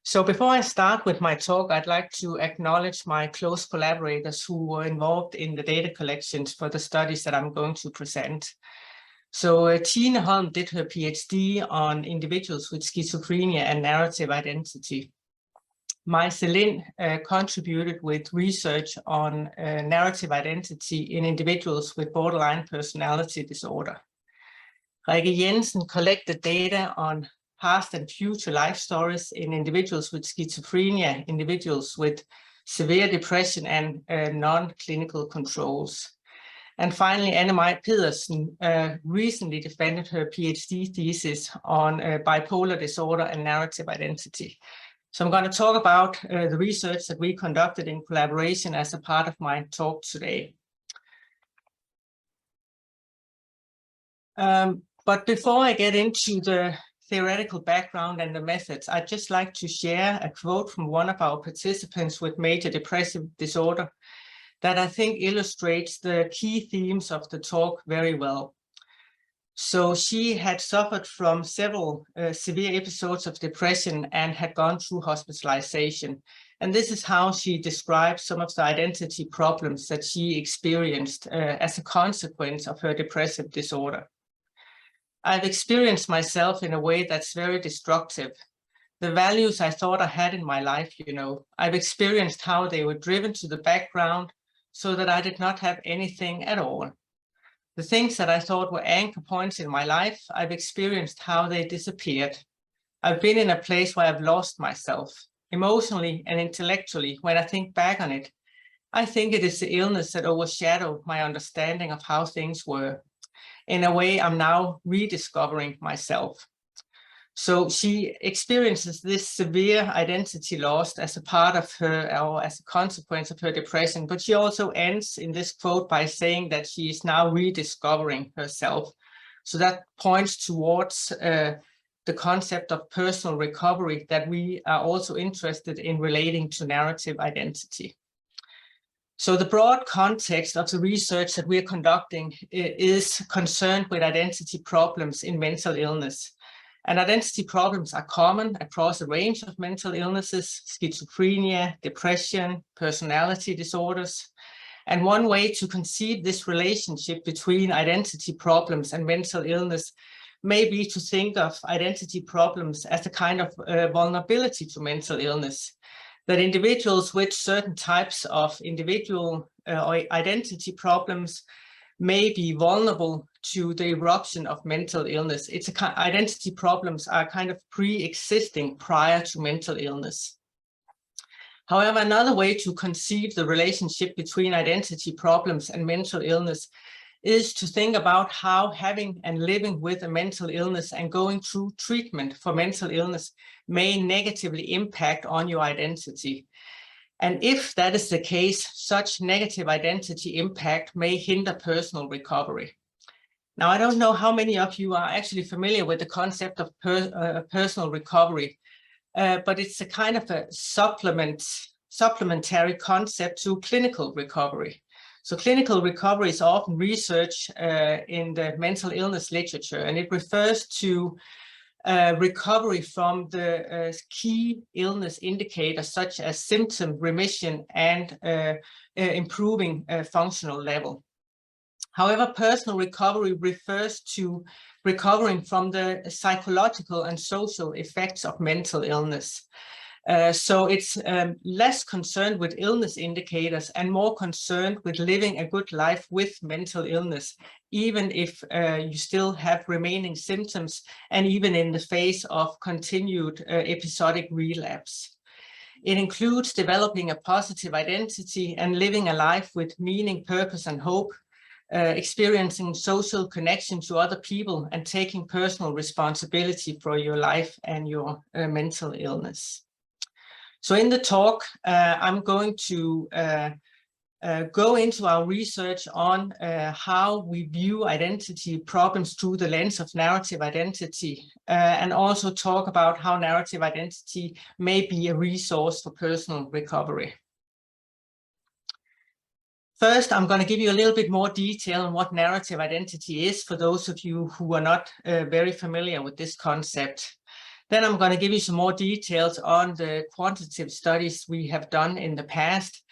So before I start with my talk, I'd like to acknowledge my close collaborators who were involved in the data collections for the studies that I'm going to present. So Tine Holm did her PhD on individuals with schizophrenia and narrative identity. Mai Selin contributed with research on narrative identity in individuals with borderline personality disorder. Rikke Jensen collected data on past and future life stories in individuals with schizophrenia, individuals with severe depression and non-clinical controls. And finally, Anne-Maj Pedersen recently defended her PhD thesis on bipolar disorder and narrative identity. So I'm going to talk about the research that we conducted in collaboration as a part of my talk today. But before I get into the theoretical background and the methods, I'd just like to share a quote from one of our participants with major depressive disorder that I think illustrates the key themes of the talk very well. So she had suffered from several severe episodes of depression and had gone through hospitalization. And this is how she describes some of the identity problems that she experienced as a consequence of her depressive disorder. I've experienced myself in a way that's very destructive. The values I thought I had in my life, I've experienced how they were driven to the background so that I did not have anything at all. The things that I thought were anchor points in my life, I've experienced how they disappeared. I've been in a place where I've lost myself, emotionally and intellectually. When I think back on it, I think it is the illness that overshadowed my understanding of how things were. In a way, I'm now rediscovering myself. So she experiences this severe identity loss as a part of her, or as a consequence of her depression, but she also ends in this quote by saying that she is now rediscovering herself. So that points towards the concept of personal recovery that we are also interested in relating to narrative identity. So the broad context of the research that we're conducting is concerned with identity problems in mental illness. And identity problems are common across a range of mental illnesses, schizophrenia, depression, personality disorders. And one way to conceive this relationship between identity problems and mental illness may be to think of identity problems as a kind of vulnerability to mental illness. That individuals with certain types of individual or identity problems may be vulnerable to the eruption of mental illness. Identity problems are kind of pre-existing prior to mental illness. However, another way to conceive the relationship between identity problems and mental illness is to think about how having and living with a mental illness and going through treatment for mental illness may negatively impact on your identity. And if that is the case, such negative identity impact may hinder personal recovery. Now, I don't know how many of you are actually familiar with the concept of personal recovery, but it's a kind of a supplementary concept to clinical recovery. So clinical recovery is often researched in the mental illness literature, and it refers to recovery from the key illness indicators such as symptom remission and improving functional level. However, personal recovery refers to recovering from the psychological and social effects of mental illness. So it's less concerned with illness indicators and more concerned with living a good life with mental illness, even if you still have remaining symptoms and even in the face of continued episodic relapse. It includes developing a positive identity and living a life with meaning, purpose, and hope, experiencing social connection to other people, and taking personal responsibility for your life and your mental illness. So in the talk, I'm going to go into our research on how we view identity problems through the lens of narrative identity, and also talk about how narrative identity may be a resource for personal recovery. First, I'm going to give you a little bit more detail on what narrative identity is for those of you who are not very familiar with this concept. Then I'm going to give you some more details on the quantitative studies we have done in the past.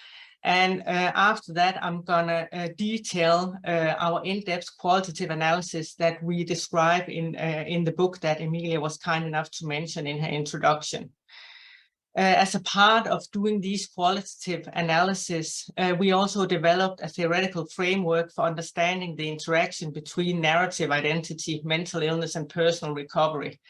And after that, I'm going to detail our in-depth qualitative analysis that we describe in the book that Emilia was kind enough to mention in her introduction. As a part of doing these qualitative analysis, we also developed a theoretical framework for understanding the interaction between narrative identity, mental illness, and personal recovery.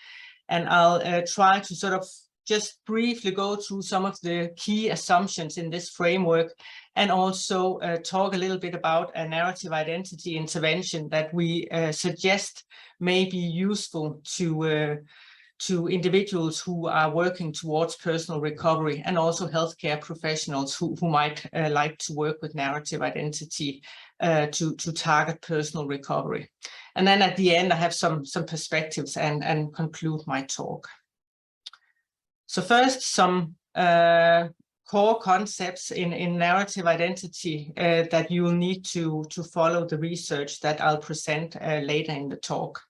And I'll try to sort of just briefly go through some of the key assumptions in this framework, and also talk a little bit about a narrative identity intervention that we suggest may be useful to individuals who are working towards personal recovery, and also healthcare professionals who might like to work with narrative identity to target personal recovery. And then at the end, I have some perspectives and conclude my talk. So first, some core concepts in narrative identity that you will need to follow the research that I'll present later in the talk.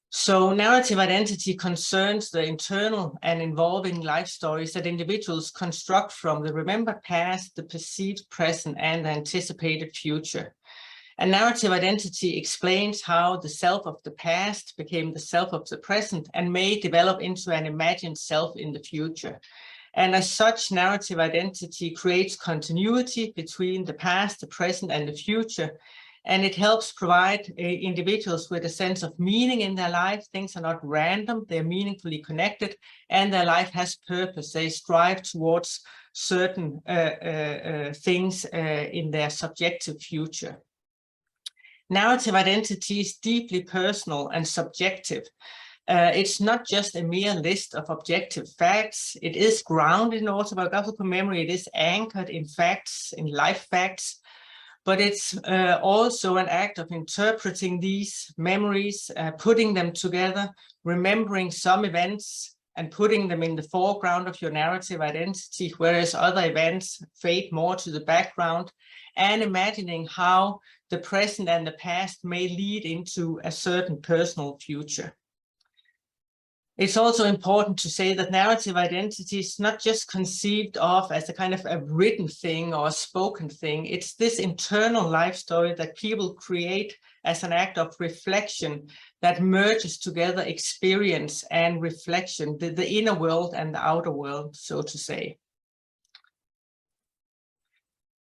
So narrative identity concerns the internal and involving life stories that individuals construct from the remembered past, the perceived present, and the anticipated future. And narrative identity explains how the self of the past became the self of the present and may develop into an imagined self in the future. And as such, narrative identity creates continuity between the past, the present, and the future. And it helps provide individuals with a sense of meaning in their life. Things are not random, they're meaningfully connected, and their life has purpose. They strive towards certain things in their subjective future. Narrative identity is deeply personal and subjective. It's not just a mere list of objective facts. It is grounded in autobiographical memory. It is anchored in facts, in life facts. But it's also an act of interpreting these memories, putting them together, remembering some events and putting them in the foreground of your narrative identity, whereas other events fade more to the background, and imagining how the present and the past may lead into a certain personal future. It's also important to say that narrative identity is not just conceived of as a kind of a written thing or a spoken thing. It's this internal life story that people create as an act of reflection that merges together experience and reflection, the inner world and the outer world, so to say.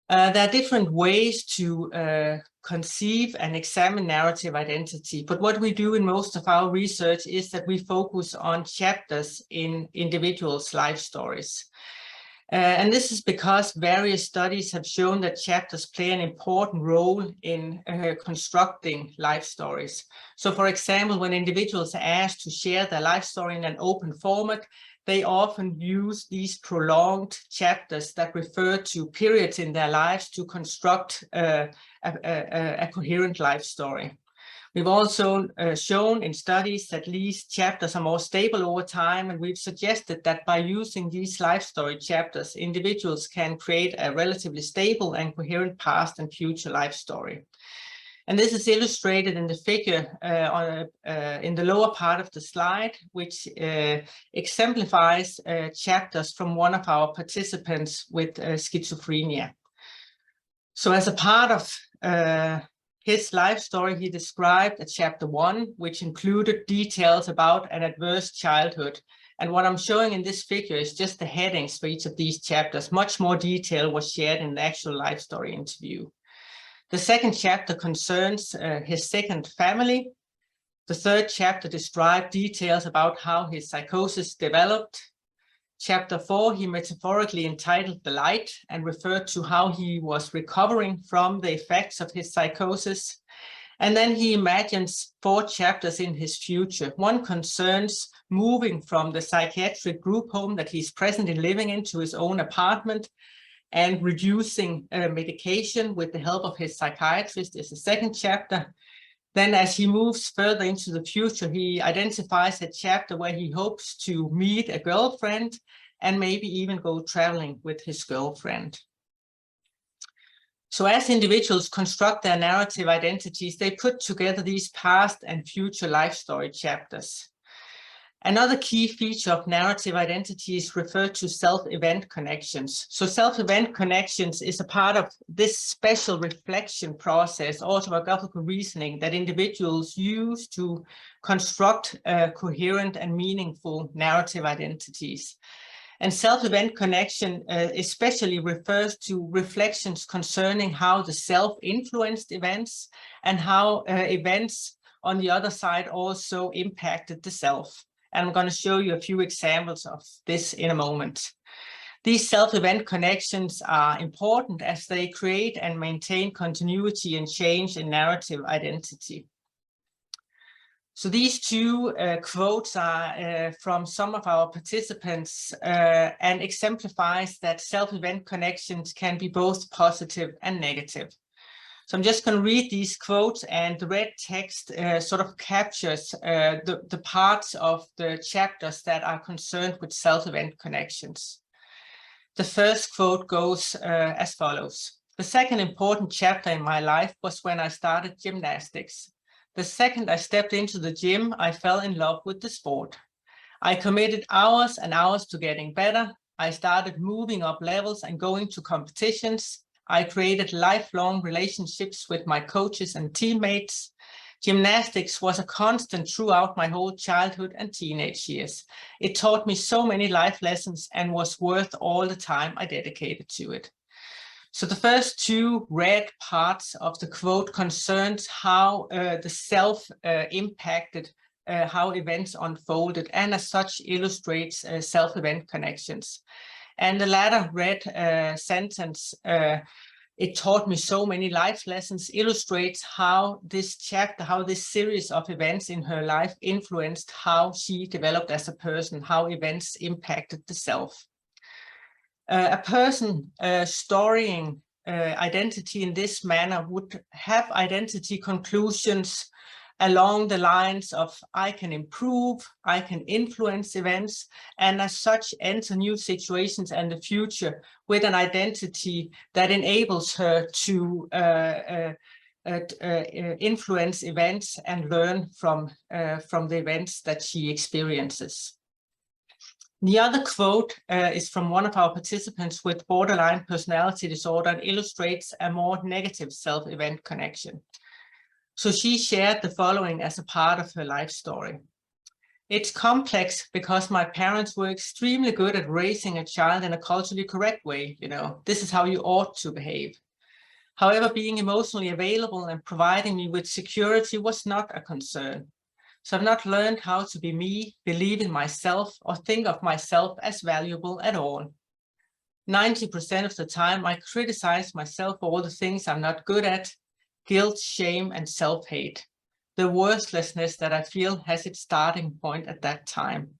There are different ways to conceive and examine narrative identity, but what we do in most of our research is that we focus on chapters in individuals' life stories. And this is because various studies have shown that chapters play an important role in constructing life stories. So, for example, when individuals are asked to share their life story in an open format, they often use these prolonged chapters that refer to periods in their lives to construct a coherent life story. We've also shown in studies that these chapters are more stable over time, and we've suggested that by using these life story chapters, individuals can create a relatively stable and coherent past and future life story. And this is illustrated in the figure in the lower part of the slide, which exemplifies chapters from one of our participants with schizophrenia. So as a part of his life story, he described a chapter 1, which included details about an adverse childhood. And what I'm showing in this figure is just the headings for each of these chapters. Much more detail was shared in the actual life story interview. The second chapter concerns his second family. The third chapter described details about how his psychosis developed. Chapter 4, he metaphorically entitled The Light and referred to how he was recovering from the effects of his psychosis. And then he imagines 4 chapters in his future. One concerns moving from the psychiatric group home that he's presently living in to his own apartment, and reducing medication with the help of his psychiatrist is the second chapter. Then as he moves further into the future, he identifies a chapter where he hopes to meet a girlfriend and maybe even go traveling with his girlfriend. So as individuals construct their narrative identities, they put together these past and future life story chapters. Another key feature of narrative identity is referred to self-event connections. So self-event connections is a part of this special reflection process, autobiographical reasoning, that individuals use to construct coherent and meaningful narrative identities. And self-event connection especially refers to reflections concerning how the self influenced events and how events on the other side also impacted the self. And I'm going to show you a few examples of this in a moment. These self-event connections are important as they create and maintain continuity and change in narrative identity. So these two quotes are from some of our participants and exemplifies that self-event connections can be both positive and negative. So I'm just going to read these quotes, and the red text sort of captures the parts of the chapters that are concerned with self-event connections. The first quote goes as follows. The second important chapter in my life was when I started gymnastics. The second I stepped into the gym, I fell in love with the sport. I committed hours and hours to getting better. I started moving up levels and going to competitions. I created lifelong relationships with my coaches and teammates. Gymnastics was a constant throughout my whole childhood and teenage years. It taught me so many life lessons and was worth all the time I dedicated to it. So the first two red parts of the quote concerns how the self impacted how events unfolded, and as such illustrates self-event connections. And the latter red sentence, it taught me so many life lessons, illustrates how this chapter, how this series of events in her life influenced how she developed as a person, how events impacted the self. A person storying identity in this manner would have identity conclusions along the lines of I can improve, I can influence events, and as such enter new situations and the future with an identity that enables her to influence events and learn from the events that she experiences. The other quote is from one of our participants with borderline personality disorder and illustrates a more negative self-event connection. So she shared the following as a part of her life story. It's complex because my parents were extremely good at raising a child in a culturally correct way. You know, this is how you ought to behave. However, being emotionally available and providing me with security was not a concern. So I've not learned how to be me, believe in myself, or think of myself as valuable at all. 90% of the time, I criticize myself for all the things I'm not good at, guilt, shame, and self-hate. The worthlessness that I feel has its starting point at that time.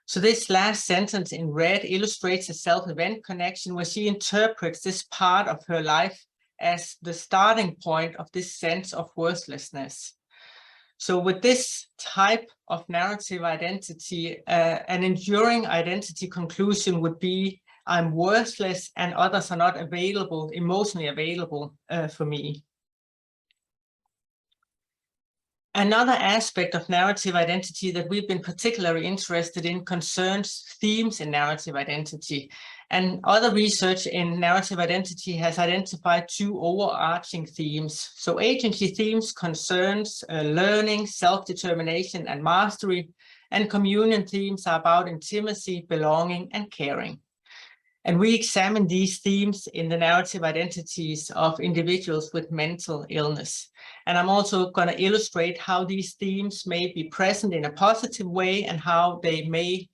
So this last sentence in red illustrates a self-event connection where she interprets this part of her life as the starting point of this sense of worthlessness. So with this type of narrative identity, an enduring identity conclusion would be I'm worthless and others are not available, emotionally available for me. Another aspect of narrative identity that we've been particularly interested in concerns themes in narrative identity. And other research in narrative identity has identified two overarching themes. So agency themes concerns learning, self-determination, and mastery, and communion themes are about intimacy, belonging, and caring. And we examine these themes in the narrative identities of individuals with mental illness. And I'm also going to illustrate how these themes may be present in a positive way and how they may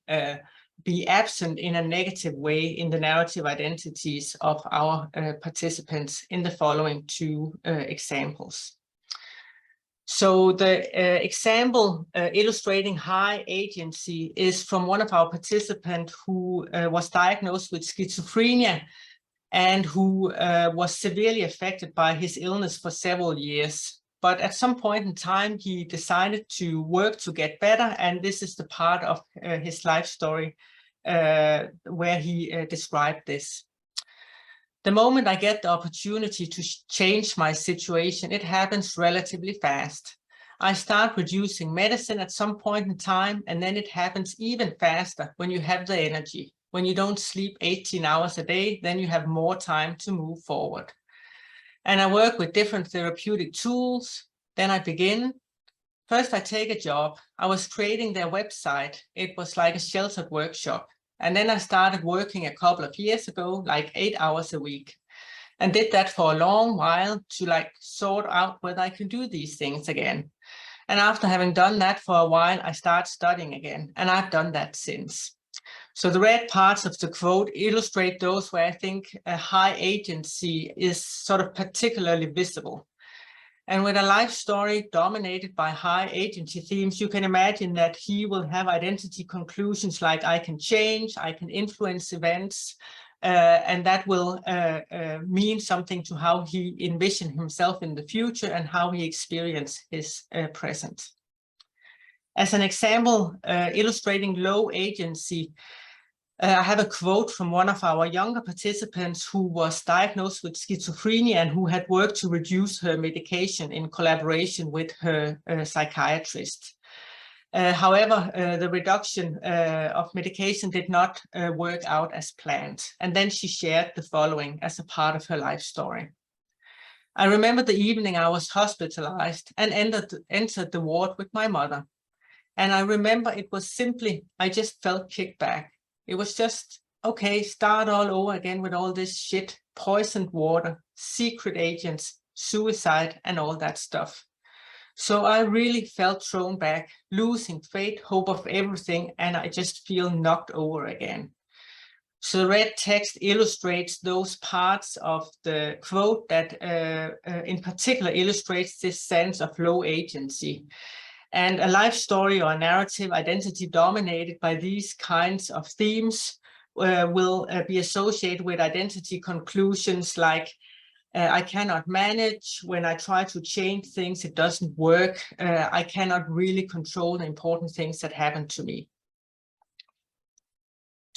be absent in a negative way in the narrative identities of our participants in the following two examples. So the example illustrating high agency is from one of our participants who was diagnosed with schizophrenia and who was severely affected by his illness for several years. But at some point in time, he decided to work to get better. And this is the part of his life story where he described this. The moment I get the opportunity to change my situation, it happens relatively fast. I start reducing medicine at some point in time, and then it happens even faster when you have the energy. When you don't sleep 18 hours a day, then you have more time to move forward. And I work with different therapeutic tools. Then I begin. First, I take a job. I was creating their website. It was like a sheltered workshop. And then I started working a couple of years ago, like 8 hours a week, and did that for a long while to sort out whether I could do these things again. And after having done that for a while, I start studying again, and I've done that since. So the red parts of the quote illustrate those where I think a high agency is sort of particularly visible. And with a life story dominated by high agency themes, you can imagine that he will have identity conclusions like I can change, I can influence events, and that will mean something to how he envisions himself in the future and how he experiences his present. As an example, illustrating low agency, I have a quote from one of our younger participants who was diagnosed with schizophrenia and who had worked to reduce her medication in collaboration with her psychiatrist. However, the reduction of medication did not work out as planned. And then she shared the following as a part of her life story. I remember the evening I was hospitalized and entered the ward with my mother. And I remember it was simply, I just felt kicked back. It was just, okay, start all over again with all this shit, poisoned water, secret agents, suicide, and all that stuff. So I really felt thrown back, losing faith, hope of everything, and I just feel knocked over again. So the red text illustrates those parts of the quote that in particular illustrates this sense of low agency. And a life story or a narrative identity dominated by these kinds of themes will be associated with identity conclusions like I cannot manage. When I try to change things, it doesn't work. I cannot really control the important things that happen to me.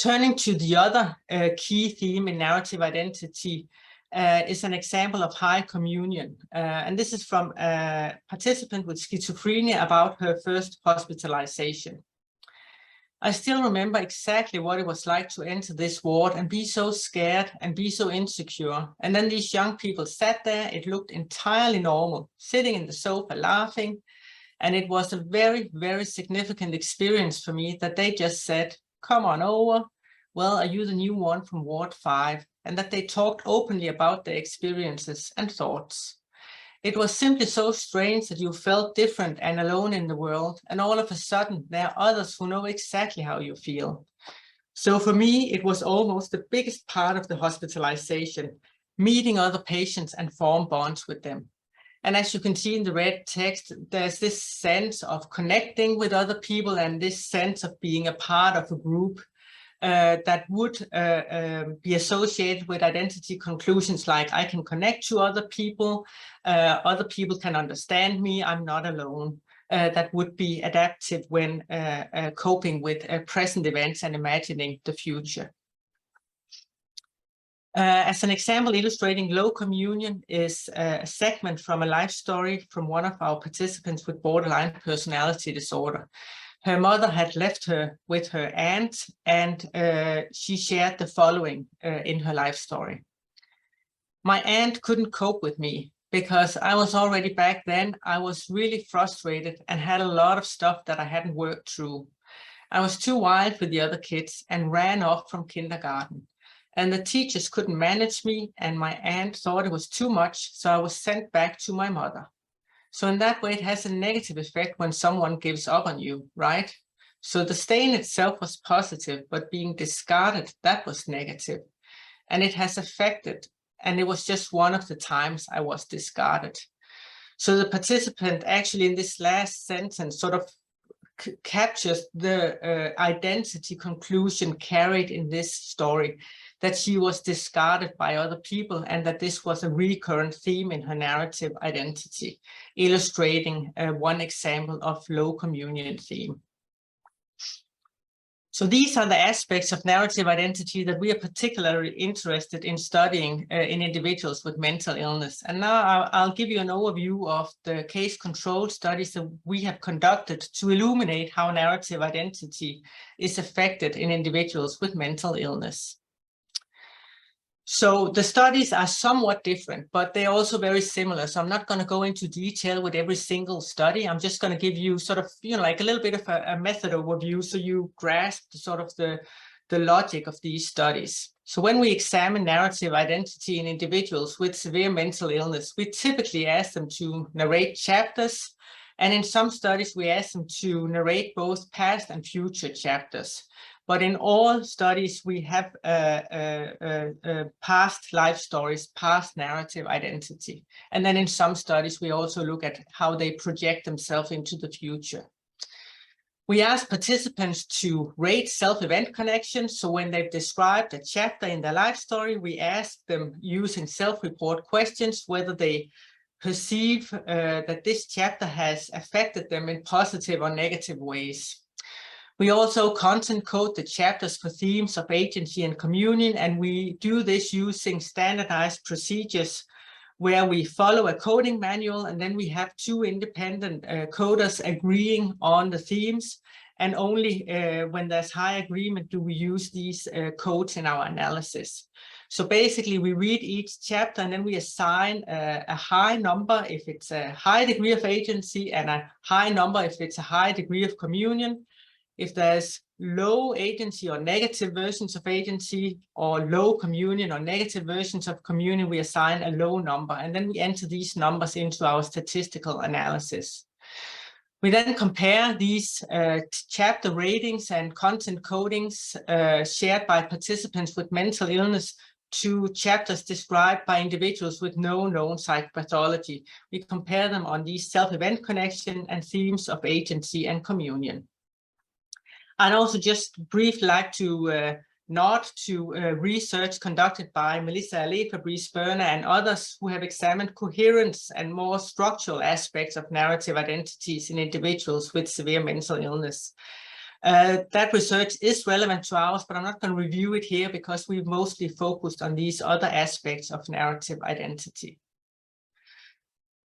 Turning to the other key theme in narrative identity is an example of high communion. And this is from a participant with schizophrenia about her first hospitalization. I still remember exactly what it was like to enter this ward and be so scared and be so insecure. And then these young people sat there. It looked entirely normal, sitting in the sofa laughing. And it was a very, very significant experience for me that they just said, come on over. Well, are you the new one from Ward 5? And that they talked openly about their experiences and thoughts. It was simply so strange that you felt different and alone in the world. And all of a sudden, there are others who know exactly how you feel. So for me, it was almost the biggest part of the hospitalization, meeting other patients and form bonds with them. And as you can see in the red text, there's this sense of connecting with other people and this sense of being a part of a group that would be associated with identity conclusions like I can connect to other people can understand me, I'm not alone. That would be adaptive when coping with present events and imagining the future. As an example illustrating low communion is a segment from a life story from one of our participants with borderline personality disorder. Her mother had left her with her aunt, and she shared the following in her life story. My aunt couldn't cope with me because I was already back then. I was really frustrated and had a lot of stuff that I hadn't worked through. I was too wild with the other kids and ran off from kindergarten. And the teachers couldn't manage me, and my aunt thought it was too much, so I was sent back to my mother. So in that way, it has a negative effect when someone gives up on you, right? So the stay in itself was positive, but being discarded, that was negative. And it has affected, and it was just one of the times I was discarded. So the participant actually in this last sentence sort of captures the identity conclusion carried in this story, that she was discarded by other people and that this was a recurrent theme in her narrative identity, illustrating one example of low communion theme. So these are the aspects of narrative identity that we are particularly interested in studying in individuals with mental illness. And now I'll give you an overview of the case control studies that we have conducted to illuminate how narrative identity is affected in individuals with mental illness. So the studies are somewhat different, but they're also very similar. So I'm not going to go into detail with every single study. I'm just going to give you sort of, like a little bit of a method overview so you grasp sort of the logic of these studies. So when we examine narrative identity in individuals with severe mental illness, we typically ask them to narrate chapters. And in some studies, we ask them to narrate both past and future chapters. But in all studies, we have past life stories, past narrative identity. And then in some studies, we also look at how they project themselves into the future. We ask participants to rate self-event connections. So when they've described a chapter in their life story, we ask them using self-report questions whether they perceive that this chapter has affected them in positive or negative ways. We also content code the chapters for themes of agency and communion, and we do this using standardized procedures where we follow a coding manual, and then we have two independent coders agreeing on the themes, and only when there's high agreement do we use these codes in our analysis. So basically, we read each chapter and then we assign a high number if it's a high degree of agency and a high number if it's a high degree of communion. If there's low agency or negative versions of agency, or low communion or negative versions of communion, we assign a low number, and then we enter these numbers into our statistical analysis. We then compare these chapter ratings and content codings shared by participants with mental illness to chapters described by individuals with no known psychopathology. We compare them on these self-event connection and themes of agency and communion. I'd also just briefly like to nod to research conducted by Melissa Allais, Fabrice Berner, and others who have examined coherence and more structural aspects of narrative identities in individuals with severe mental illness. That research is relevant to ours, but I'm not going to review it here because we've mostly focused on these other aspects of narrative identity.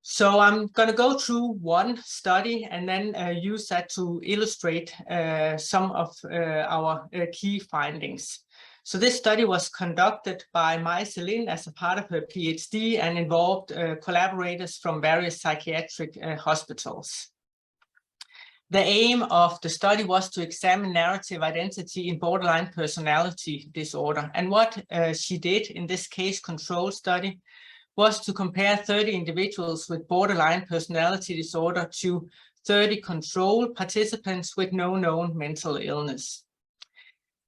So I'm going to go through one study and then use that to illustrate some of our key findings. So this study was conducted by Mai Celine as a part of her PhD and involved collaborators from various psychiatric hospitals. The aim of the study was to examine narrative identity in borderline personality disorder. And what she did in this case control study was to compare 30 individuals with borderline personality disorder to 30 control participants with no known mental illness.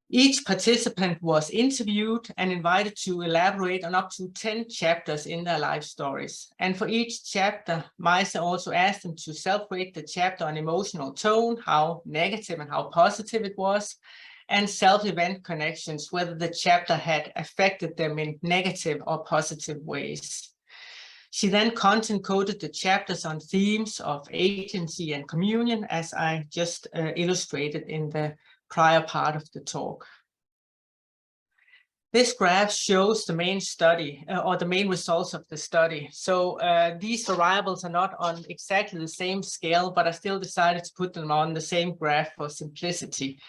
Each participant was interviewed and invited to elaborate on up to 10 chapters in their life stories. And for each chapter, Maisa also asked them to self-rate the chapter on emotional tone, how negative and how positive it was, and self-event connections, whether the chapter had affected them in negative or positive ways. She then content coded the chapters on themes of agency and communion, as I just illustrated in the prior part of the talk. This graph shows the main study or the main results of the study. So these variables are not on exactly the same scale, but I still decided to put them on the same graph for simplicity.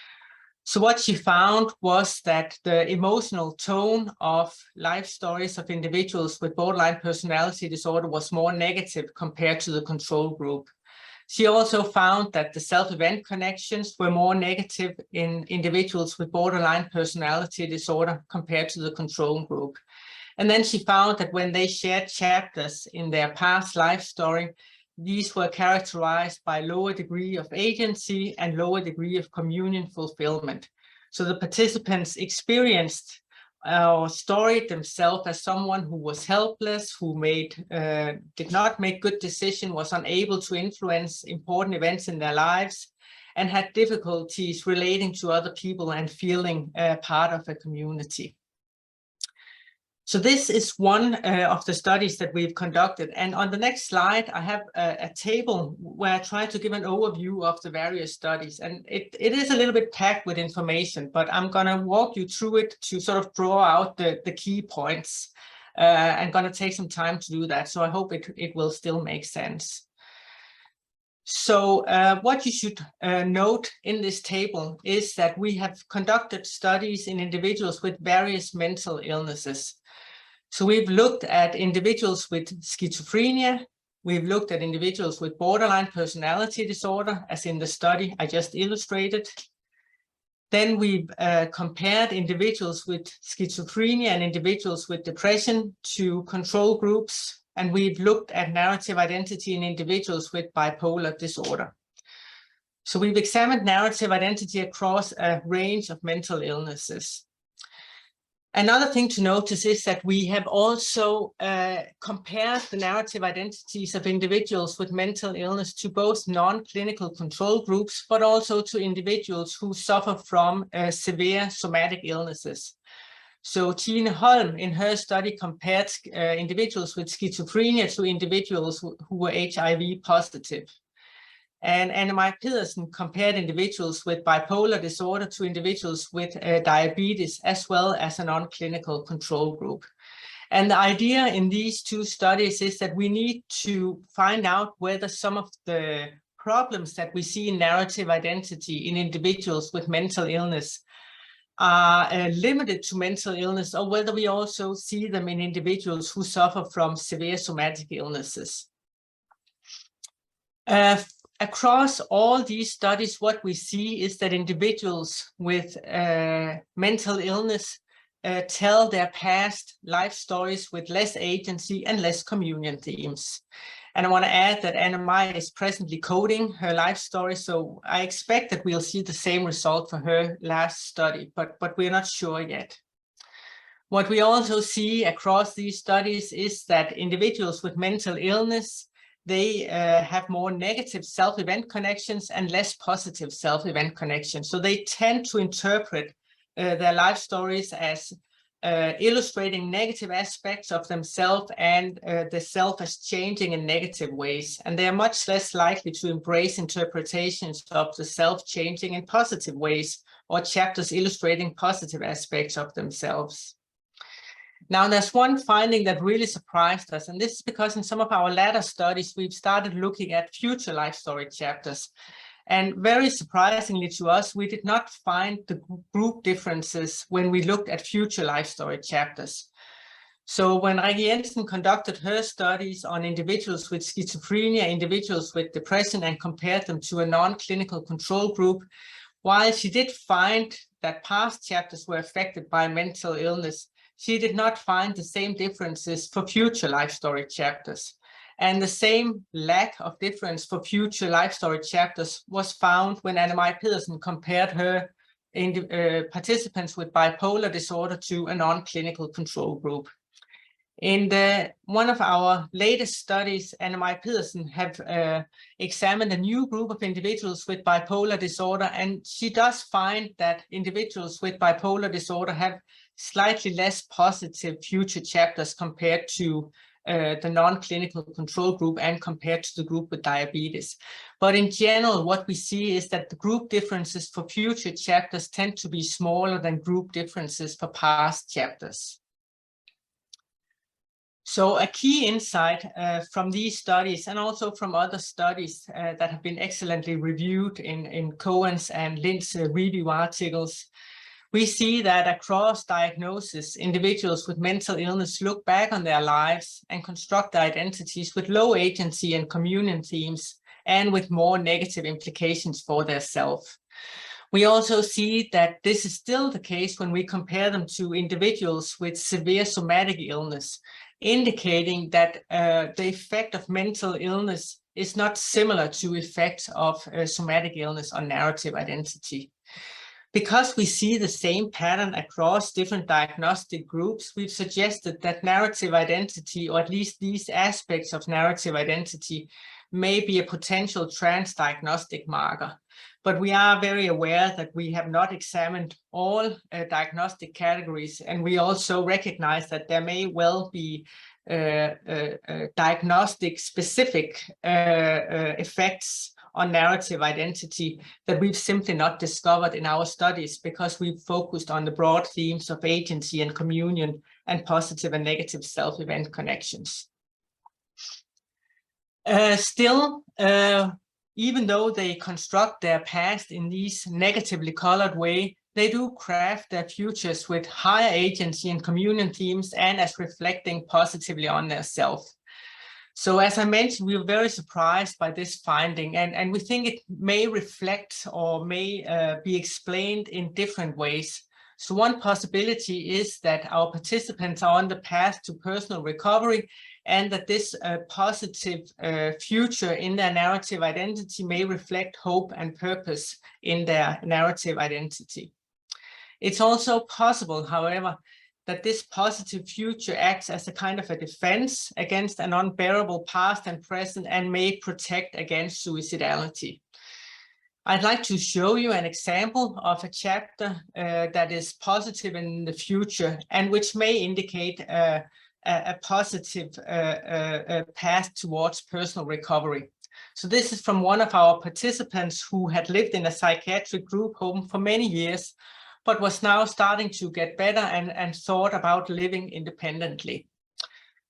So what she found was that the emotional tone of life stories of individuals with borderline personality disorder was more negative compared to the control group. She also found that the self-event connections were more negative in individuals with borderline personality disorder compared to the control group. And then she found that when they shared chapters in their past life story, these were characterized by lower degree of agency and lower degree of communion fulfillment. So the participants experienced or storied themselves as someone who was helpless, who did not make good decisions, was unable to influence important events in their lives, and had difficulties relating to other people and feeling part of a community. So this is one of the studies that we've conducted. And on the next slide, I have a table where I try to give an overview of the various studies. And it is a little bit packed with information, but I'm going to walk you through it to sort of draw out the key points. I'm going to take some time to do that. So I hope it will still make sense. So what you should note in this table is that we have conducted studies in individuals with various mental illnesses. So we've looked at individuals with schizophrenia, we've looked at individuals with borderline personality disorder, as in the study I just illustrated. Then we've compared individuals with schizophrenia and individuals with depression to control groups, and we've looked at narrative identity in individuals with bipolar disorder. So we've examined narrative identity across a range of mental illnesses. Another thing to notice is that we have also compared the narrative identities of individuals with mental illness to both non-clinical control groups, but also to individuals who suffer from severe somatic illnesses. So Tine Holm, in her study, compared individuals with schizophrenia to individuals who were HIV positive. And Anne-Marie Pedersen compared individuals with bipolar disorder to individuals with diabetes, as well as a non-clinical control group. And the idea in these two studies is that we need to find out whether some of the problems that we see in narrative identity in individuals with mental illness are limited to mental illness, or whether we also see them in individuals who suffer from severe somatic illnesses. Across all these studies, what we see is that individuals with mental illness tell their past life stories with less agency and less communion themes. And I want to add that Anne-Marie is presently coding her life story, so I expect that we'll see the same result for her last study, but we're not sure yet. What we also see across these studies is that individuals with mental illness, they have more negative self-event connections and less positive self-event connections. So they tend to interpret their life stories as illustrating negative aspects of themselves and the self as changing in negative ways. And they are much less likely to embrace interpretations of the self changing in positive ways, or chapters illustrating positive aspects of themselves. Now, there's one finding that really surprised us, and this is because in some of our latter studies, we've started looking at future life story chapters. And very surprisingly to us, we did not find the group differences when we looked at future life story chapters. So when Rikke Jensen conducted her studies on individuals with schizophrenia, individuals with depression, and compared them to a non-clinical control group, while she did find that past chapters were affected by mental illness, she did not find the same differences for future life story chapters. And the same lack of difference for future life story chapters was found when Anne-Marie Pedersen compared her participants with bipolar disorder to a non-clinical control group. In one of our latest studies, Anne-Marie Pedersen have examined a new group of individuals with bipolar disorder, and she does find that individuals with bipolar disorder have slightly less positive future chapters compared to the non-clinical control group and compared to the group with diabetes. But in general, what we see is that the group differences for future chapters tend to be smaller than group differences for past chapters. So a key insight from these studies, and also from other studies that have been excellently reviewed in Cohen's and Lind's review articles, we see that across diagnosis, individuals with mental illness look back on their lives and construct identities with low agency and communion themes, and with more negative implications for their self. We also see that this is still the case when we compare them to individuals with severe somatic illness, indicating that the effect of mental illness is not similar to effects of somatic illness on narrative identity. Because we see the same pattern across different diagnostic groups, we've suggested that narrative identity, or at least these aspects of narrative identity, may be a potential transdiagnostic marker. But we are very aware that we have not examined all diagnostic categories, and we also recognize that there may well be diagnostic specific effects on narrative identity that we've simply not discovered in our studies, because we've focused on the broad themes of agency and communion and positive and negative self-event connections. Still, even though they construct their past in these negatively colored way, they do craft their futures with higher agency and communion themes and as reflecting positively on their self. So as I mentioned, we were very surprised by this finding, and we think it may reflect or may be explained in different ways. So one possibility is that our participants are on the path to personal recovery, and that this positive future in their narrative identity may reflect hope and purpose in their narrative identity. It's also possible, however, that this positive future acts as a kind of a defense against an unbearable past and present, and may protect against suicidality. I'd like to show you an example of a chapter that is positive in the future and which may indicate a positive path towards personal recovery. So this is from one of our participants who had lived in a psychiatric group home for many years, but was now starting to get better and thought about living independently.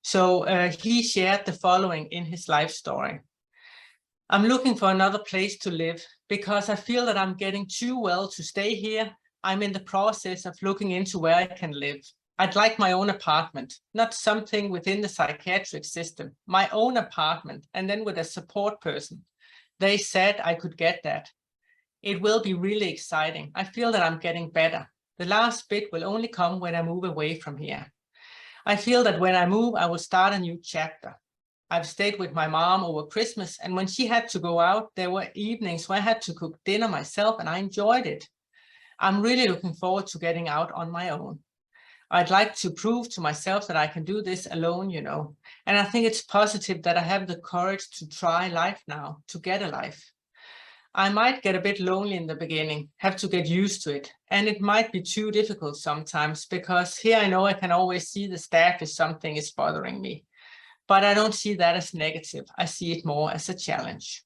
So he shared the following in his life story. I'm looking for another place to live because I feel that I'm getting too well to stay here. I'm in the process of looking into where I can live. I'd like my own apartment, not something within the psychiatric system, my own apartment, and then with a support person. They said I could get that. It will be really exciting. I feel that I'm getting better. The last bit will only come when I move away from here. I feel that when I move, I will start a new chapter. I've stayed with my mom over Christmas, and when she had to go out, there were evenings where I had to cook dinner myself, and I enjoyed it. I'm really looking forward to getting out on my own. I'd like to prove to myself that I can do this alone, you know. And I think it's positive that I have the courage to try life now, to get a life. I might get a bit lonely in the beginning, have to get used to it. And it might be too difficult sometimes, because here I know I can always see the staff if something is bothering me. But I don't see that as negative. I see it more as a challenge.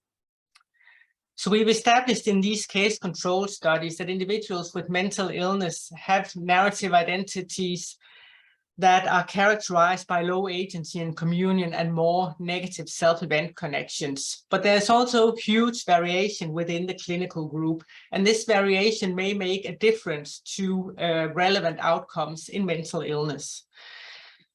So we've established in these case control studies that individuals with mental illness have narrative identities that are characterized by low agency and communion and more negative self-event connections. But there's also huge variation within the clinical group, and this variation may make a difference to relevant outcomes in mental illness.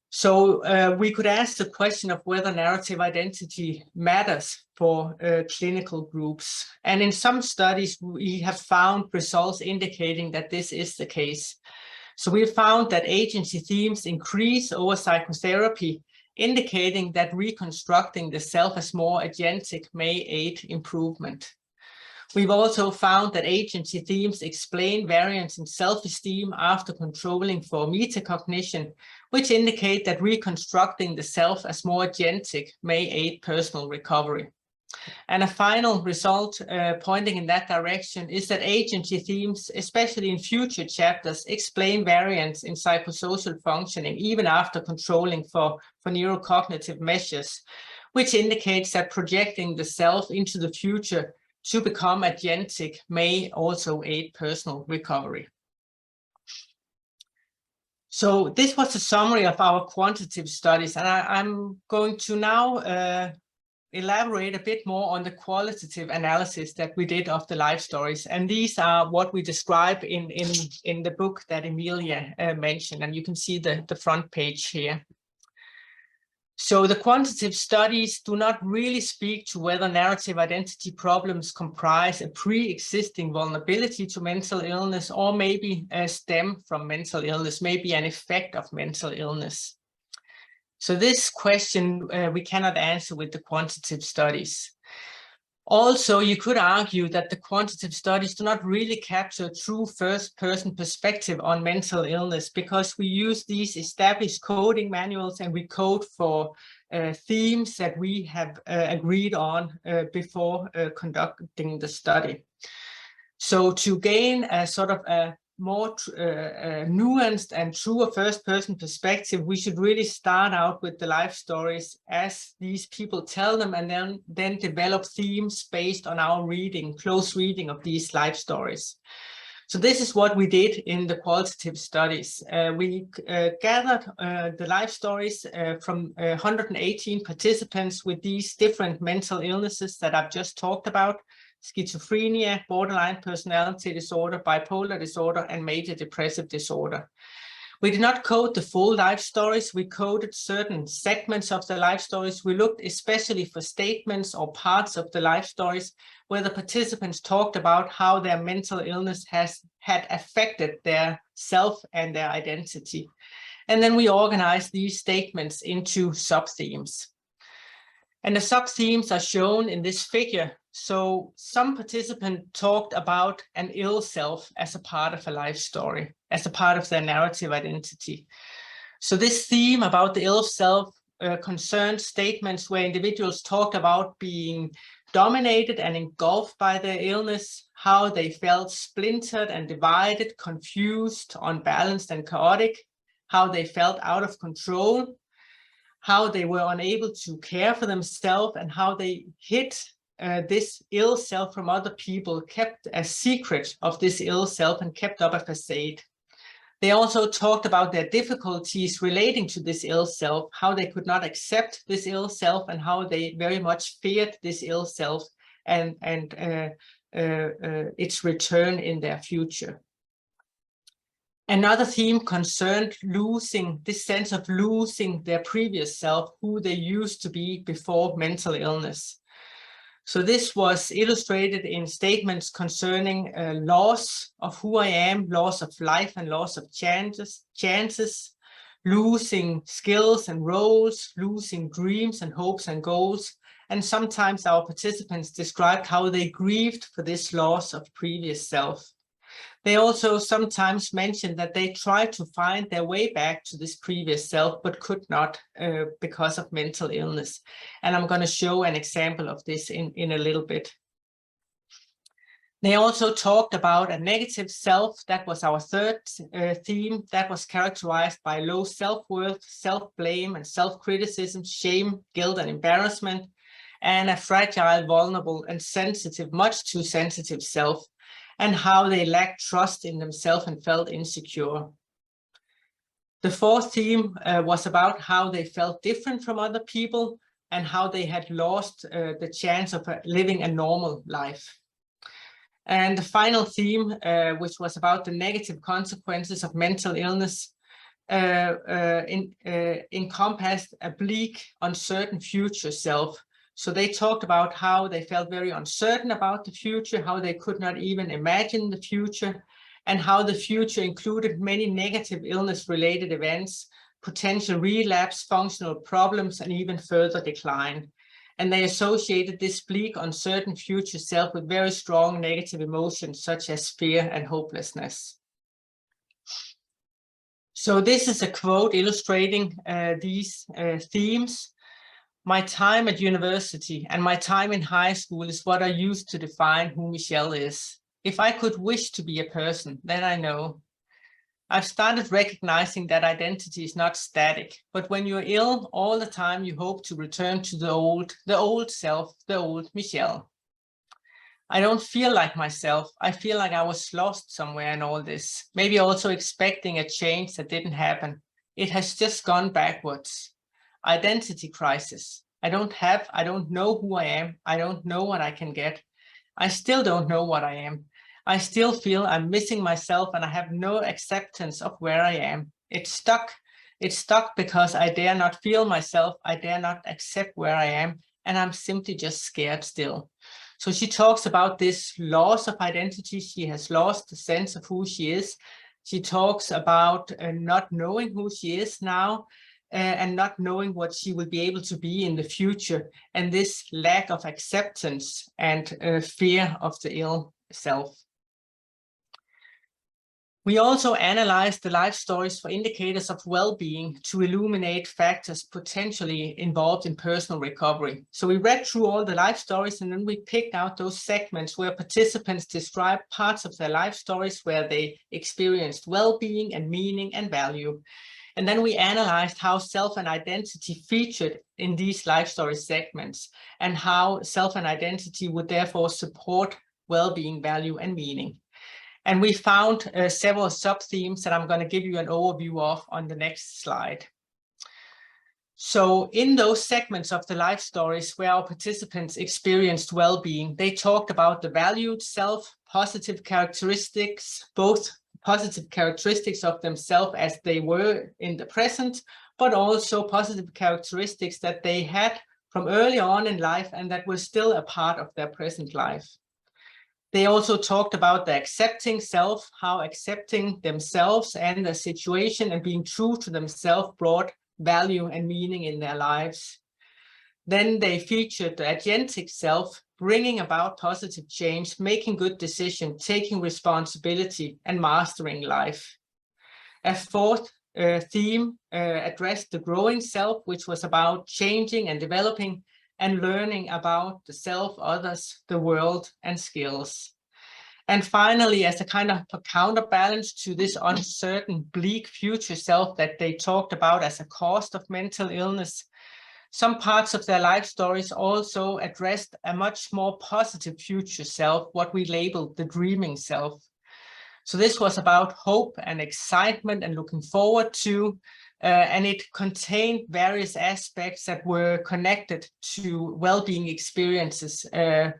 So we could ask the question of whether narrative identity matters for clinical groups. And in some studies, we have found results indicating that this is the case. So we found that agency themes increase over psychotherapy, indicating that reconstructing the self as more agentic may aid improvement. We've also found that agency themes explain variance in self-esteem after controlling for metacognition, which indicate that reconstructing the self as more agentic may aid personal recovery. And a final result pointing in that direction is that agency themes, especially in future chapters, explain variance in psychosocial functioning even after controlling for neurocognitive measures, which indicates that projecting the self into the future to become agentic may also aid personal recovery. So this was a summary of our quantitative studies, and I'm going to now elaborate a bit more on the qualitative analysis that we did of the life stories. And these are what we describe in the book that Emilia mentioned, and you can see the front page here. So the quantitative studies do not really speak to whether narrative identity problems comprise a pre-existing vulnerability to mental illness, or maybe stem from mental illness, maybe an effect of mental illness. So this question we cannot answer with the quantitative studies. Also, you could argue that the quantitative studies do not really capture a true first-person perspective on mental illness, because we use these established coding manuals and we code for themes that we have agreed on before conducting the study. So to gain a sort of a more nuanced and truer first-person perspective, we should really start out with the life stories as these people tell them, and then develop themes based on our close reading of these life stories. So this is what we did in the qualitative studies. We gathered the life stories from 118 participants with these different mental illnesses that I've just talked about: schizophrenia, borderline personality disorder, bipolar disorder, and major depressive disorder. We did not code the full life stories. We coded certain segments of the life stories. We looked especially for statements or parts of the life stories where the participants talked about how their mental illness had affected their self and their identity. And then we organized these statements into sub-themes. And the sub-themes are shown in this figure. So some participants talked about an ill self as a part of a life story, as a part of their narrative identity. So this theme about the ill self concerned statements where individuals talked about being dominated and engulfed by their illness, how they felt splintered and divided, confused, unbalanced, and chaotic, how they felt out of control, how they were unable to care for themselves, and how they hid this ill self from other people, kept a secret of this ill self and kept up a facade. They also talked about their difficulties relating to this ill self, how they could not accept this ill self, and how they very much feared this ill self and its return in their future. Another theme concerned losing this sense of losing their previous self, who they used to be before mental illness. So this was illustrated in statements concerning loss of who I am, loss of life and loss of chances, losing skills and roles, losing dreams and hopes and goals. And sometimes our participants described how they grieved for this loss of previous self. They also sometimes mentioned that they tried to find their way back to this previous self, but could not because of mental illness. And I'm going to show an example of this in a little bit. They also talked about a negative self. That was our third theme. That was characterized by low self-worth, self-blame, and self-criticism, shame, guilt, and embarrassment, and a fragile, vulnerable, and sensitive, much too sensitive self, and how they lacked trust in themselves and felt insecure. The fourth theme was about how they felt different from other people and how they had lost the chance of living a normal life. And the final theme, which was about the negative consequences of mental illness, encompassed a bleak, uncertain future self. So they talked about how they felt very uncertain about the future, how they could not even imagine the future, and how the future included many negative illness-related events, potential relapse, functional problems, and even further decline. And they associated this bleak, uncertain future self with very strong negative emotions such as fear and hopelessness. So this is a quote illustrating these themes. My time at university and my time in high school is what I used to define who Michelle is. If I could wish to be a person, then I know. I've started recognizing that identity is not static, but when you're ill all the time, you hope to return to the old self, the old Michelle. I don't feel like myself. I feel like I was lost somewhere in all this, maybe also expecting a change that didn't happen. It has just gone backwards. Identity crisis. I don't know who I am. I don't know what I can get. I still don't know what I am. I still feel I'm missing myself and I have no acceptance of where I am. It's stuck. It's stuck because I dare not feel myself. I dare not accept where I am. And I'm simply just scared still. So she talks about this loss of identity. She has lost the sense of who she is. She talks about not knowing who she is now. And not knowing what she will be able to be in the future, and this lack of acceptance and fear of the ill self. We also analyzed the life stories for indicators of well-being to illuminate factors potentially involved in personal recovery. So we read through all the life stories, and then we picked out those segments where participants described parts of their life stories where they experienced well-being and meaning and value. And then we analyzed how self and identity featured in these life story segments, and how self and identity would therefore support well-being, value, and meaning. And we found several sub-themes that I'm going to give you an overview of on the next slide. So in those segments of the life stories where our participants experienced well-being, they talked about the valued self, positive characteristics, both positive characteristics of themselves as they were in the present, but also positive characteristics that they had from early on in life and that were still a part of their present life. They also talked about the accepting self, how accepting themselves and the situation and being true to themselves brought value and meaning in their lives. Then they featured the agentic self, bringing about positive change, making good decisions, taking responsibility, and mastering life. A fourth theme addressed the growing self, which was about changing and developing and learning about the self, others, the world, and skills. And finally, as a kind of a counterbalance to this uncertain, bleak future self that they talked about as a cost of mental illness, some parts of their life stories also addressed a much more positive future self, what we labeled the dreaming self. So this was about hope and excitement and looking forward to, and it contained various aspects that were connected to well-being experiences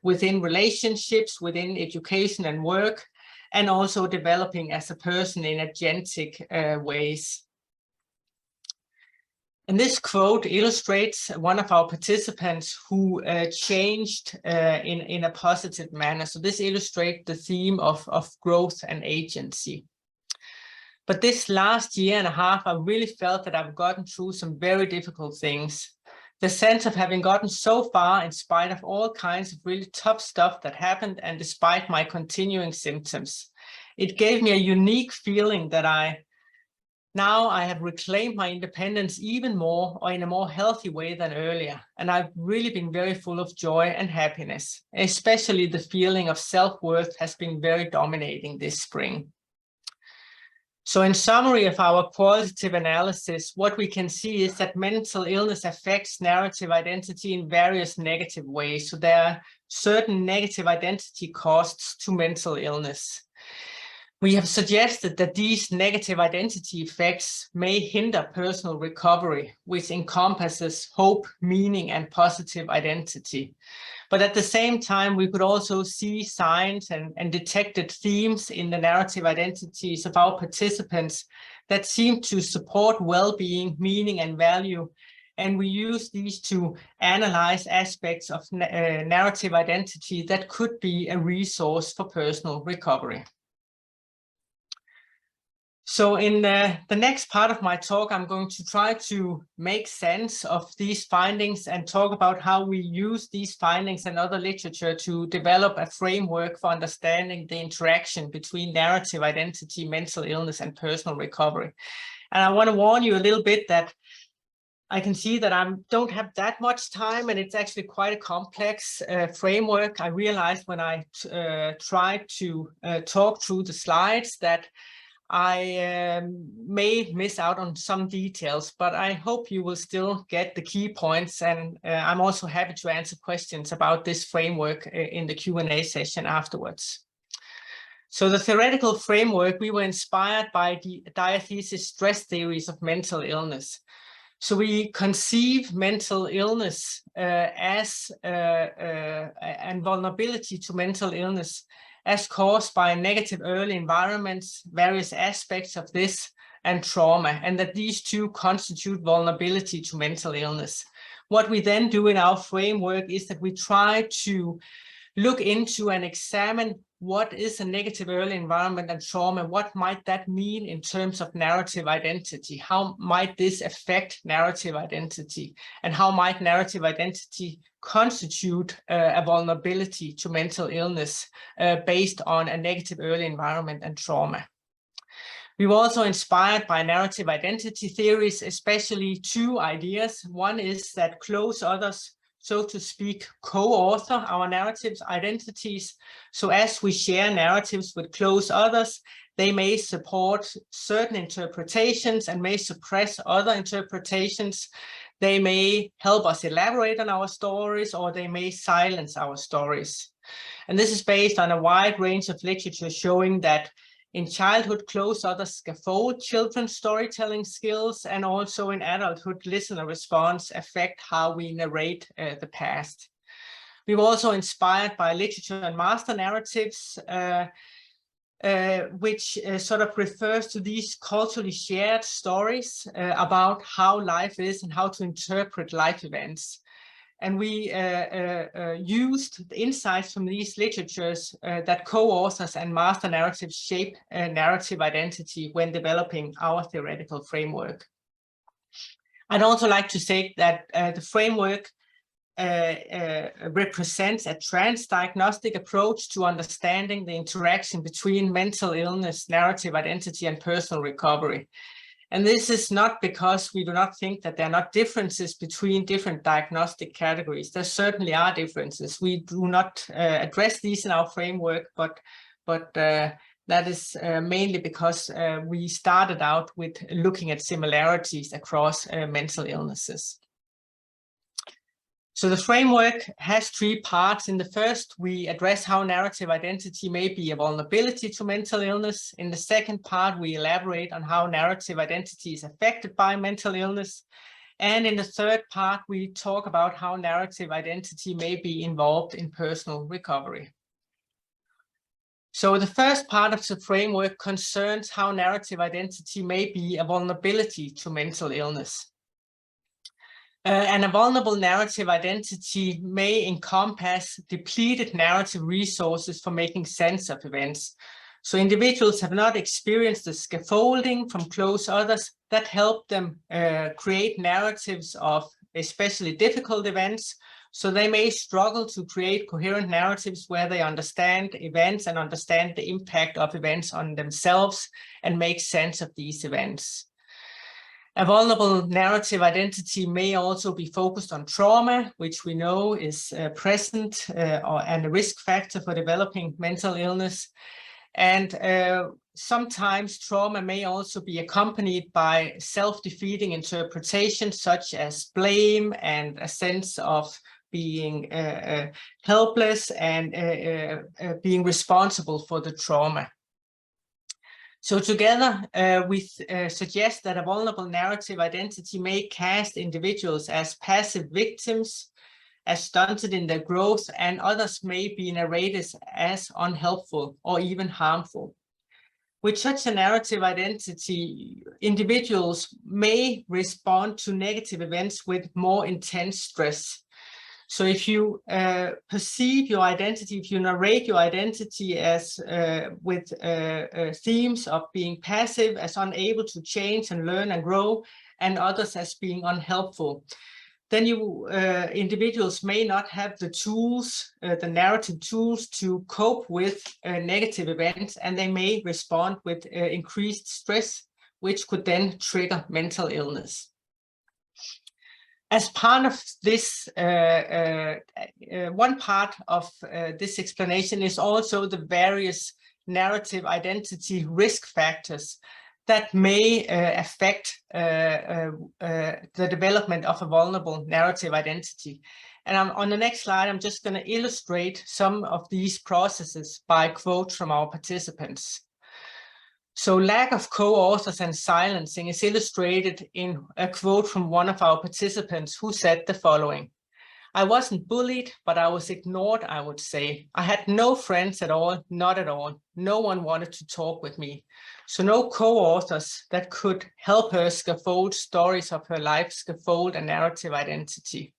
within relationships, within education and work, and also developing as a person in agentic ways. And this quote illustrates one of our participants who changed in a positive manner. So this illustrates the theme of growth and agency. But this last year and a half, I really felt that I've gotten through some very difficult things. The sense of having gotten so far in spite of all kinds of really tough stuff that happened and despite my continuing symptoms. It gave me a unique feeling that now I have reclaimed my independence even more, or in a more healthy way than earlier. And I've really been very full of joy and happiness. Especially the feeling of self-worth has been very dominating this spring. So in summary of our qualitative analysis, what we can see is that mental illness affects narrative identity in various negative ways. So there are certain negative identity costs to mental illness. We have suggested that these negative identity effects may hinder personal recovery, which encompasses hope, meaning, and positive identity. But at the same time, we could also see signs and detected themes in the narrative identities of our participants that seem to support well-being, meaning, and value. And we use these to analyze aspects of narrative identity that could be a resource for personal recovery. So in the next part of my talk, I'm going to try to make sense of these findings and talk about how we use these findings and other literature to develop a framework for understanding the interaction between narrative identity, mental illness, and personal recovery. And I want to warn you a little bit that I can see that I don't have that much time, and it's actually quite a complex framework. I realized when I tried to talk through the slides that I may miss out on some details, but I hope you will still get the key points. And I'm also happy to answer questions about this framework in the Q&A session afterwards. So the theoretical framework, we were inspired by the diathesis stress theories of mental illness. So we conceive mental illness and vulnerability to mental illness as caused by negative early environments, various aspects of this, and trauma, and that these two constitute vulnerability to mental illness. What we then do in our framework is that we try to look into and examine what is a negative early environment and trauma. What might that mean in terms of narrative identity? How might this affect narrative identity? And how might narrative identity constitute a vulnerability to mental illness based on a negative early environment and trauma? We were also inspired by narrative identity theories, especially two ideas. One is that close others, so to speak, co-author our narratives, identities. So as we share narratives with close others, they may support certain interpretations and may suppress other interpretations. They may help us elaborate on our stories, or they may silence our stories. And this is based on a wide range of literature showing that in childhood, close others scaffold children's storytelling skills, and also in adulthood, listener response affect how we narrate the past. We were also inspired by literature on master narratives, which sort of refers to these culturally shared stories about how life is and how to interpret life events. And we used the insights from these literatures that co-authors and master narratives shape narrative identity when developing our theoretical framework. I'd also like to say that the framework represents a transdiagnostic approach to understanding the interaction between mental illness, narrative identity, and personal recovery. And this is not because we do not think that there are not differences between different diagnostic categories. There certainly are differences. We do not address these in our framework, but that is mainly because we started out with looking at similarities across mental illnesses. So the framework has three parts. In the first, we address how narrative identity may be a vulnerability to mental illness. In the second part, we elaborate on how narrative identity is affected by mental illness. And in the third part, we talk about how narrative identity may be involved in personal recovery. So the first part of the framework concerns how narrative identity may be a vulnerability to mental illness. And a vulnerable narrative identity may encompass depleted narrative resources for making sense of events. So individuals have not experienced the scaffolding from close others that help them create narratives of especially difficult events. So they may struggle to create coherent narratives where they understand events and understand the impact of events on themselves and make sense of these events. A vulnerable narrative identity may also be focused on trauma, which we know is present and a risk factor for developing mental illness. And sometimes trauma may also be accompanied by self-defeating interpretations such as blame and a sense of being helpless and being responsible for the trauma. So together, we suggest that a vulnerable narrative identity may cast individuals as passive victims, as stunted in their growth, and others may be narrated as unhelpful or even harmful. With such a narrative identity, individuals may respond to negative events with more intense stress. So if you perceive your identity, if you narrate your identity as with themes of being passive, as unable to change and learn and grow, and others as being unhelpful, then you individuals may not have the tools, the narrative tools to cope with negative events, and they may respond with increased stress, which could then trigger mental illness. As part of this, one part of this explanation is also the various narrative identity risk factors that may affect the development of a vulnerable narrative identity. And on the next slide, I'm just going to illustrate some of these processes by quotes from our participants. So lack of co-authors and silencing is illustrated in a quote from one of our participants who said the following: "I wasn't bullied, but I was ignored, I would say. I had no friends at all, not at all. No one wanted to talk with me. So no co-authors that could help her scaffold stories of her life, scaffold a narrative identity."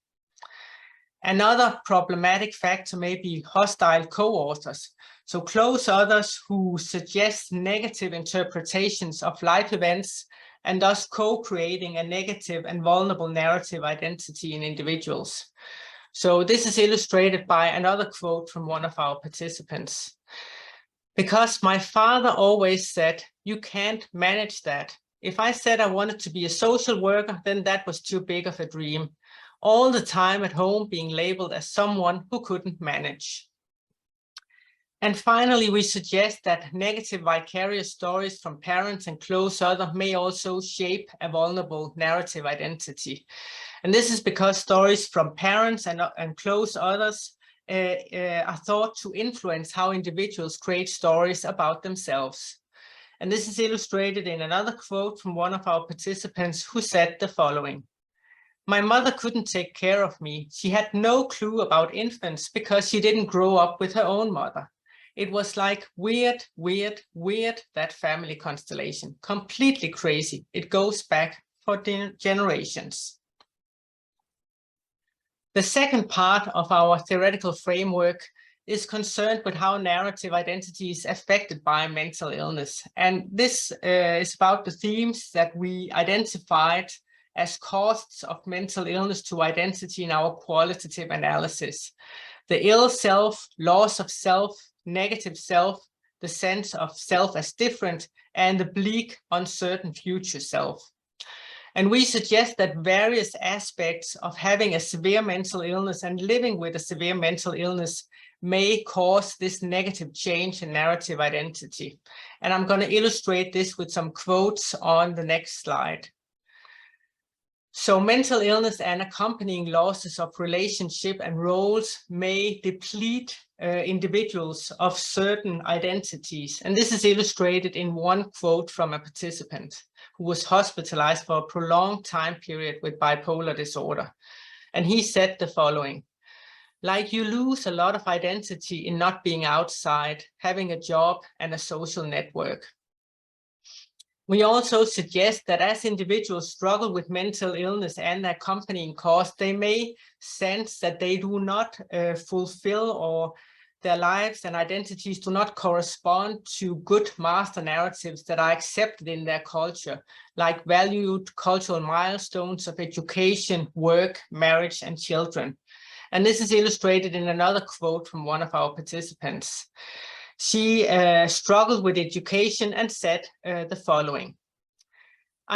Another problematic factor may be hostile co-authors. So close others who suggest negative interpretations of life events and thus co-creating a negative and vulnerable narrative identity in individuals. So this is illustrated by another quote from one of our participants. "Because my father always said, You can't manage that. If I said I wanted to be a social worker, then that was too big of a dream. All the time at home being labeled as someone who couldn't manage. And finally, we suggest that negative vicarious stories from parents and close others may also shape a vulnerable narrative identity. And this is because stories from parents and close others are thought to influence how individuals create stories about themselves. And this is illustrated in another quote from one of our participants who said the following: "My mother couldn't take care of me. She had no clue about infants because she didn't grow up with her own mother. It was like weird, that family constellation. Completely crazy. It goes back for generations." The second part of our theoretical framework is concerned with how narrative identity is affected by mental illness. And this is about the themes that we identified as causes of mental illness to identity in our qualitative analysis: the ill self, loss of self, negative self, the sense of self as different, and the bleak, uncertain future self. And we suggest that various aspects of having a severe mental illness and living with a severe mental illness may cause this negative change in narrative identity. And I'm going to illustrate this with some quotes on the next slide. So mental illness and accompanying losses of relationship and roles may deplete individuals of certain identities. And this is illustrated in one quote from a participant who was hospitalized for a prolonged time period with bipolar disorder. And he said the following: "Like you lose a lot of identity in not being outside, having a job and a social network." We also suggest that as individuals struggle with mental illness and the accompanying cause, they may sense that they do not fulfill, or their lives and identities do not correspond to good master narratives that are accepted in their culture, like valued cultural milestones of education, work, marriage, and children. And this is illustrated in another quote from one of our participants. She struggled with education and said the following: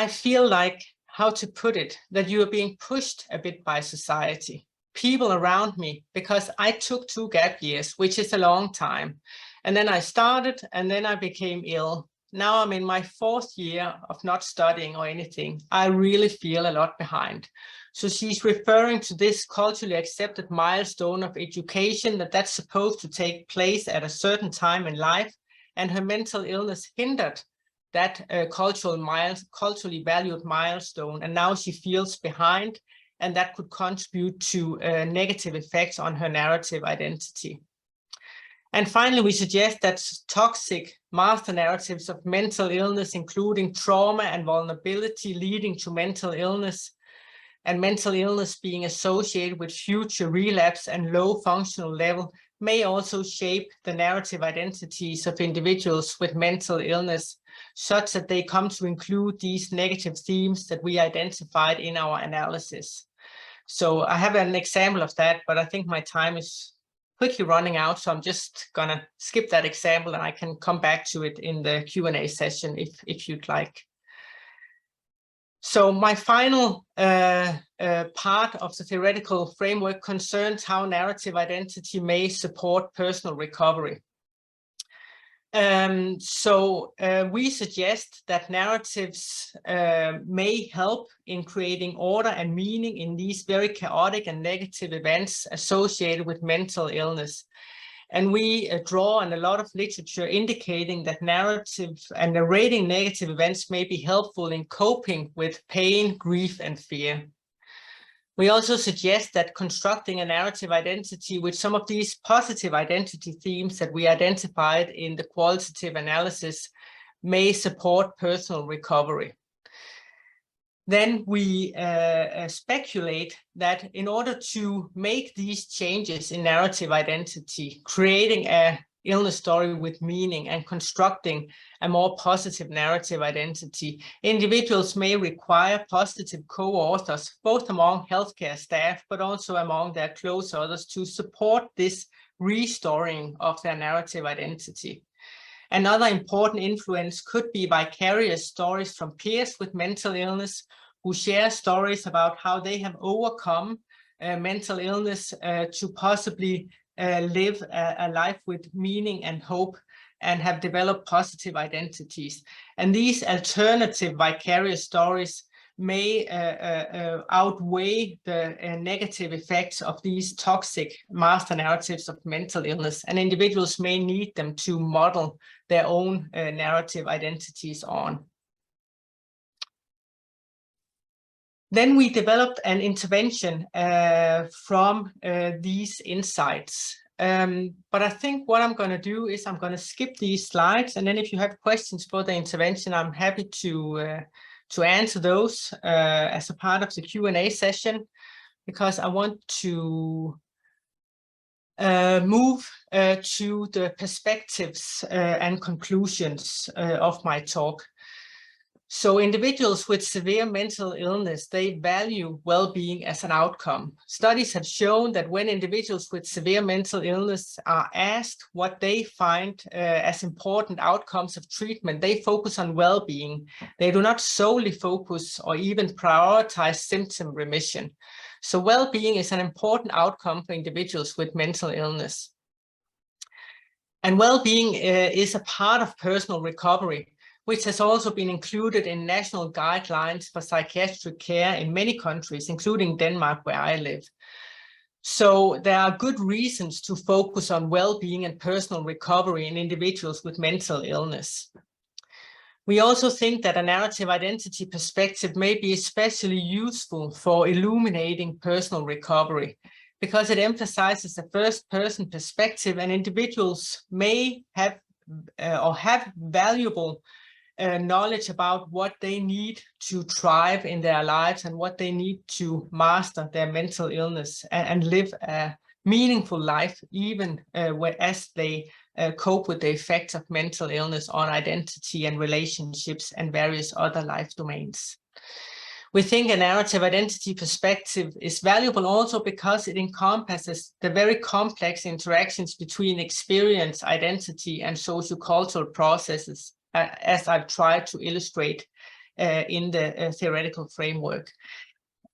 "I feel like, how to put it, that you are being pushed a bit by society, people around me, because I took 2 gap years, which is a long time. And then I started, and then I became ill. Now I'm in my 4th year of not studying or anything. I really feel a lot behind." So she's referring to this culturally accepted milestone of education that's supposed to take place at a certain time in life, and her mental illness hindered that culturally valued milestone, and now she feels behind, and that could contribute to negative effects on her narrative identity. And finally, we suggest that toxic master narratives of mental illness, including trauma and vulnerability leading to mental illness, and mental illness being associated with future relapse and low functional level, may also shape the narrative identities of individuals with mental illness, such that they come to include these negative themes that we identified in our analysis. So I have an example of that, but I think my time is quickly running out, so I'm just gonna skip that example, and I can come back to it in the Q&A session if you'd like. So my final part of the theoretical framework concerns how narrative identity may support personal recovery. We suggest that narratives may help in creating order and meaning in these very chaotic and negative events associated with mental illness. And we draw on a lot of literature indicating that narrative and narrating negative events may be helpful in coping with pain, grief, and fear. We also suggest that constructing a narrative identity with some of these positive identity themes that we identified in the qualitative analysis may support personal recovery. Then we speculate that in order to make these changes in narrative identity, creating an illness story with meaning and constructing a more positive narrative identity, individuals may require positive co-authors, both among healthcare staff, but also among their close others, to support this restoring of their narrative identity. Another important influence could be vicarious stories from peers with mental illness who share stories about how they have overcome mental illness to possibly live a life with meaning and hope, and have developed positive identities. And these alternative vicarious stories may outweigh the negative effects of these toxic master narratives of mental illness, and individuals may need them to model their own narrative identities on. Then we developed an intervention from these insights. But I think what I'm going to do is I'm going to skip these slides, and then if you have questions for the intervention, I'm happy to answer those as a part of the Q&A session, because I want to move to the perspectives and conclusions of my talk. So individuals with severe mental illness, they value well-being as an outcome. Studies have shown that when individuals with severe mental illness are asked what they find as important outcomes of treatment, they focus on well-being. They do not solely focus or even prioritize symptom remission. So well-being is an important outcome for individuals with mental illness. And well-being is a part of personal recovery, which has also been included in national guidelines for psychiatric care in many countries, including Denmark, where I live. So there are good reasons to focus on well-being and personal recovery in individuals with mental illness. We also think that a narrative identity perspective may be especially useful for illuminating personal recovery, because it emphasizes a first-person perspective, and individuals may have valuable knowledge about what they need to thrive in their lives and what they need to master their mental illness and live a meaningful life, even as they cope with the effects of mental illness on identity and relationships and various other life domains. We think a narrative identity perspective is valuable also because it encompasses the very complex interactions between experience, identity, and sociocultural processes, as I've tried to illustrate in the theoretical framework.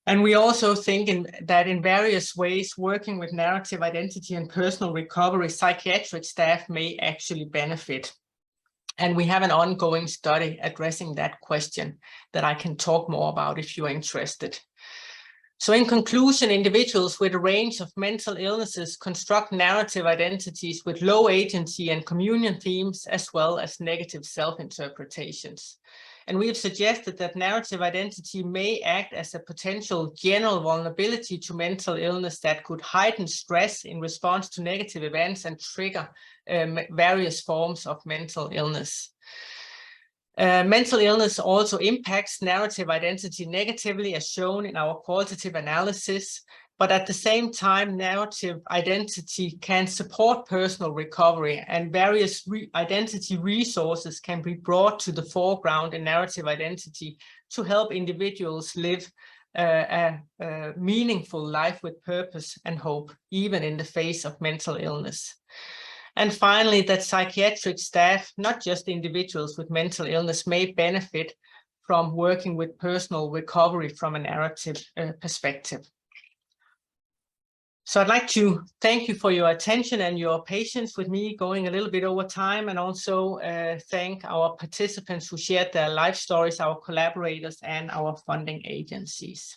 And we also think that in various ways, working with narrative identity and personal recovery, psychiatric staff may actually benefit. And we have an ongoing study addressing that question that I can talk more about if you're interested. So in conclusion, individuals with a range of mental illnesses construct narrative identities with low agency and communion themes, as well as negative self-interpretations. And we have suggested that narrative identity may act as a potential general vulnerability to mental illness that could heighten stress in response to negative events and trigger various forms of mental illness. Mental illness also impacts narrative identity negatively, as shown in our qualitative analysis. But at the same time, narrative identity can support personal recovery, and various identity resources can be brought to the foreground in narrative identity to help individuals live a meaningful life with purpose and hope, even in the face of mental illness. And finally, that psychiatric staff, not just individuals with mental illness, may benefit from working with personal recovery from a narrative perspective. So I'd like to thank you for your attention and your patience with me going a little bit over time, and also thank our participants who shared their life stories, our collaborators, and our funding agencies.